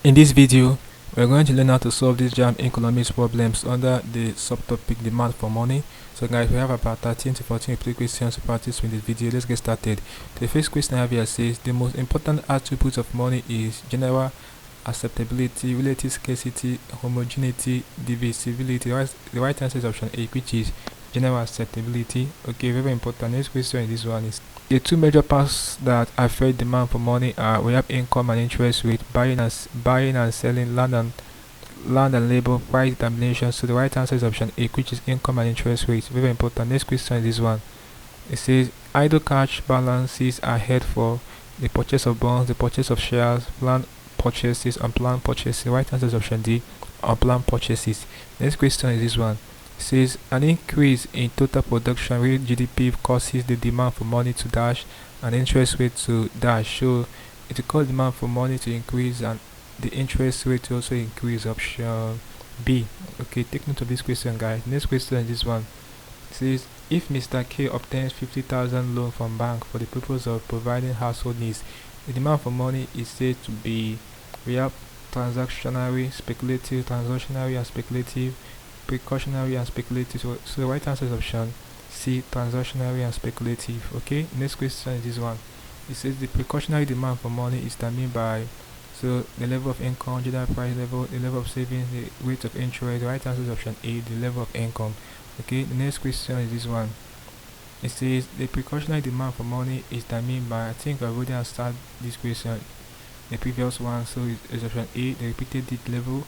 In this video, we're going to learn how to solve these JAMB economics problems under the subtopic demand for money. So guys, we have about 13 to 14 questions to practice with this video. Let's get started. The first question I have here says the most important attributes of money is general acceptability, relative scarcity, homogeneity, divisibility. The right answer is option A, which is general acceptability. Okay, very important. Next question in this one is the two major parts that affect demand for money are we have income and interest rate, buying and selling, land and labor, price determination. So the right answer is option A, which is income and interest rates. Very important. Next question is this one. It says idle cash balances are held for the purchase of bonds, the purchase of shares, planned purchases, unplanned purchases. The right answer is option D, unplanned purchases. Next question is this one. It says an increase in total production real GDP causes the demand for money to dash and interest rate to dash. So it will cause demand for money to increase and the interest rate to also increase. Option B. Okay, take note of this question, guys. Next question is this one. It says if Mr. K obtains 50,000 loan from bank for the purpose of providing household needs, the demand for money is said to be real, transactionary, speculative, transactionary and speculative, precautionary and speculative. So the right answer is option C, transactionary and speculative. Okay, next question is this one. It says the precautionary demand for money is determined by the level of income, general price level, the level of savings, the rate of interest. The right answer is option A, the level of income. Okay, the next question is this one. It says the precautionary demand for money is determined by, I think I already answered this question, the previous one. So it's option A, the repeated date level.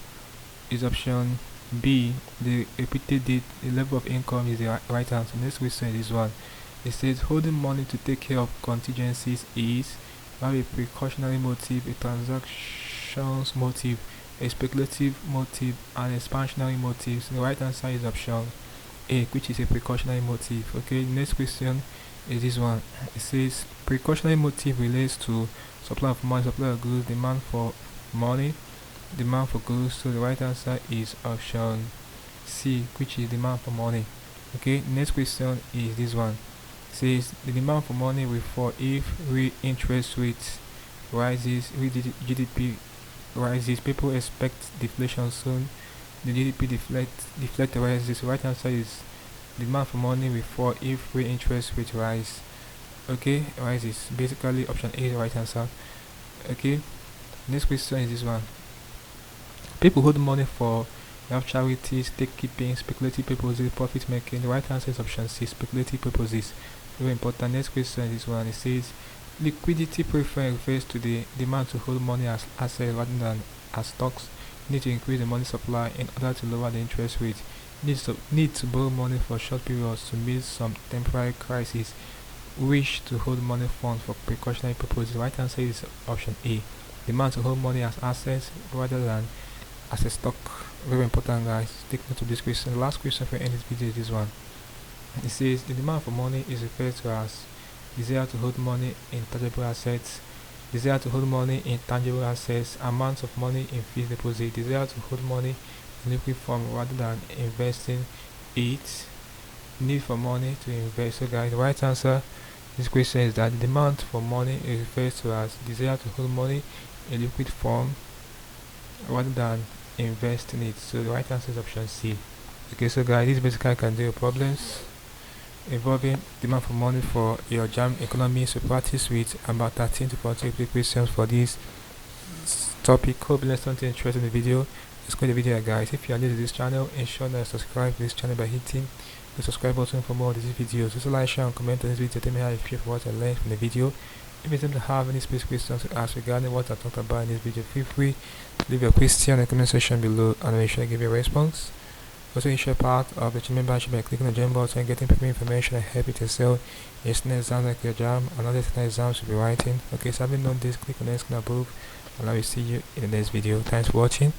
Is option B, the repeated date, the level of income is the right answer. Next question is this one. It says holding money to take care of contingencies is have a precautionary motive, a transactions motive, a speculative motive, and expansionary motive. So the right answer is option A, which is a precautionary motive. Okay, next question is this one. It says precautionary motive relates to supply of money, supply of goods, demand for money, demand for goods. So the right answer is option C, which is demand for money. Okay, next question is this one. It says the demand for money will fall if real interest rates rises, real GDP rises. People expect deflation soon. The GDP deflect rises. The right answer is demand for money will fall if real interest rate rise. Okay, rises. Basically option A is the right answer. Okay, next question is this one. People hold money for charities, stake keeping, speculative purposes, profit making. The right answer is option C, speculative purposes. Very important. Next question is this one. It says liquidity preference refers to the demand to hold money as assets rather than as stocks. Need to increase the money supply in order to lower the interest rate. Need to borrow money for short periods to meet some temporary crisis. Wish to hold money funds for precautionary purposes. The right answer is option A, demand to hold money as assets rather than as a stock. Very important, guys. Take note of this question. The last question for this video is this one. It says the demand for money is referred to as desire to hold money in tangible assets, desire to hold money in tangible assets, amounts of money in fixed deposit, desire to hold money in liquid form rather than investing it, need for money to invest. So guys, the right answer to this question is that the demand for money is referred to as desire to hold money in liquid form rather than invest in it. So the right answer is option C. Okay, so guys, this basically can do your problems involving demand for money for your JAMB economy. So practice with about 13 to 14 questions for this topic. Hope you learned something interesting in the video. Let's go to the video, guys. If you are new to this channel, ensure that you subscribe to this channel by hitting the subscribe button for more of these videos. Also like, share and comment on this video. Tell me how you feel for what I learned from the video. If you seem to have any specific questions to ask regarding what I talked about in this video, feel free to leave your question in the comment section below and I'll make sure I give you a response. Also, you share part of the channel membership by clicking the JAMB button and getting premium information and help you to excel in external exams like your JAMB and other external exams you'll be writing. Okay, so having done this, click on the screen above and I will see you in the next video. Thanks for watching.